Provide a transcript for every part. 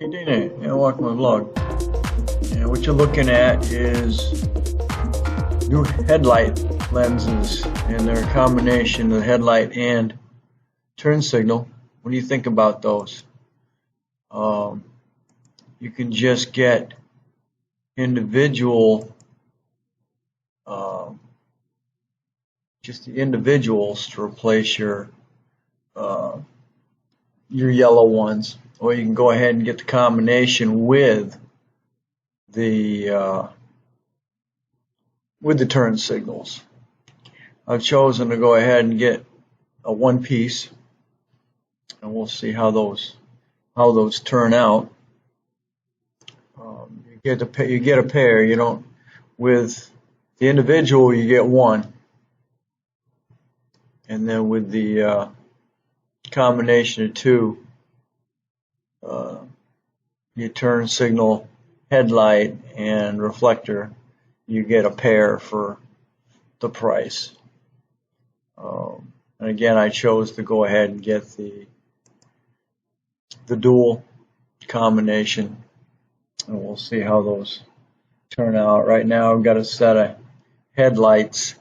Hey Dana, and welcome to my vlog. And what you're looking at is new headlight lenses, and they're a combination of headlight and turn signal. What do you think about those? You can just get individual, just the individuals to replace your yellow ones, or you can go ahead and get the combination with the turn signals. I've chosen to go ahead and get a one piece, and we'll see how those turn out. You get a pair. You don't, with the individual you get one, and then with the combination of two, your turn signal, headlight, and reflector, you get a pair for the price. And again, I chose to go ahead and get the dual combination, and we'll see how those turn out. Right now I've got a set of headlights.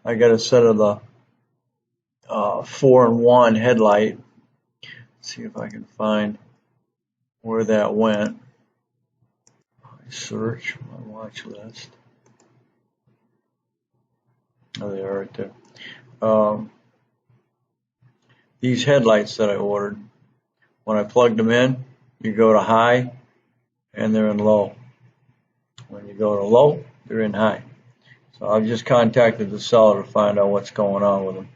I got a set of the 4-in-1 headlight. Let's see if I can find where that went. I search my watch list. Oh, they are right there. These headlights that I ordered, when I plugged them in, you go to high and they're in low. When you go to low, they're in high. So I've just contacted the seller to find out what's going on with them.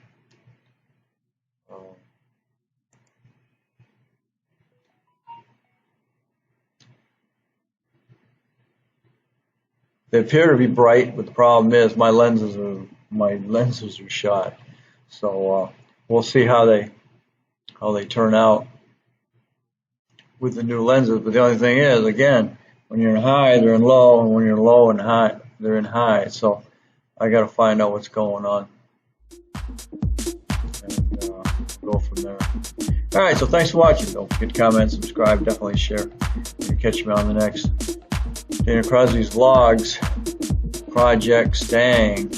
They appear to be bright, but the problem is my lenses are shot. So we'll see how they turn out with the new lenses. But the only thing is, again, when you're in high, they're in low, and when you're low and high, they're in high. So I got to find out what's going on and go from there. All right, so thanks for watching. Don't forget to comment, subscribe, definitely share. You can catch me on the next Dana Crosby's Vlogs, Project Stang.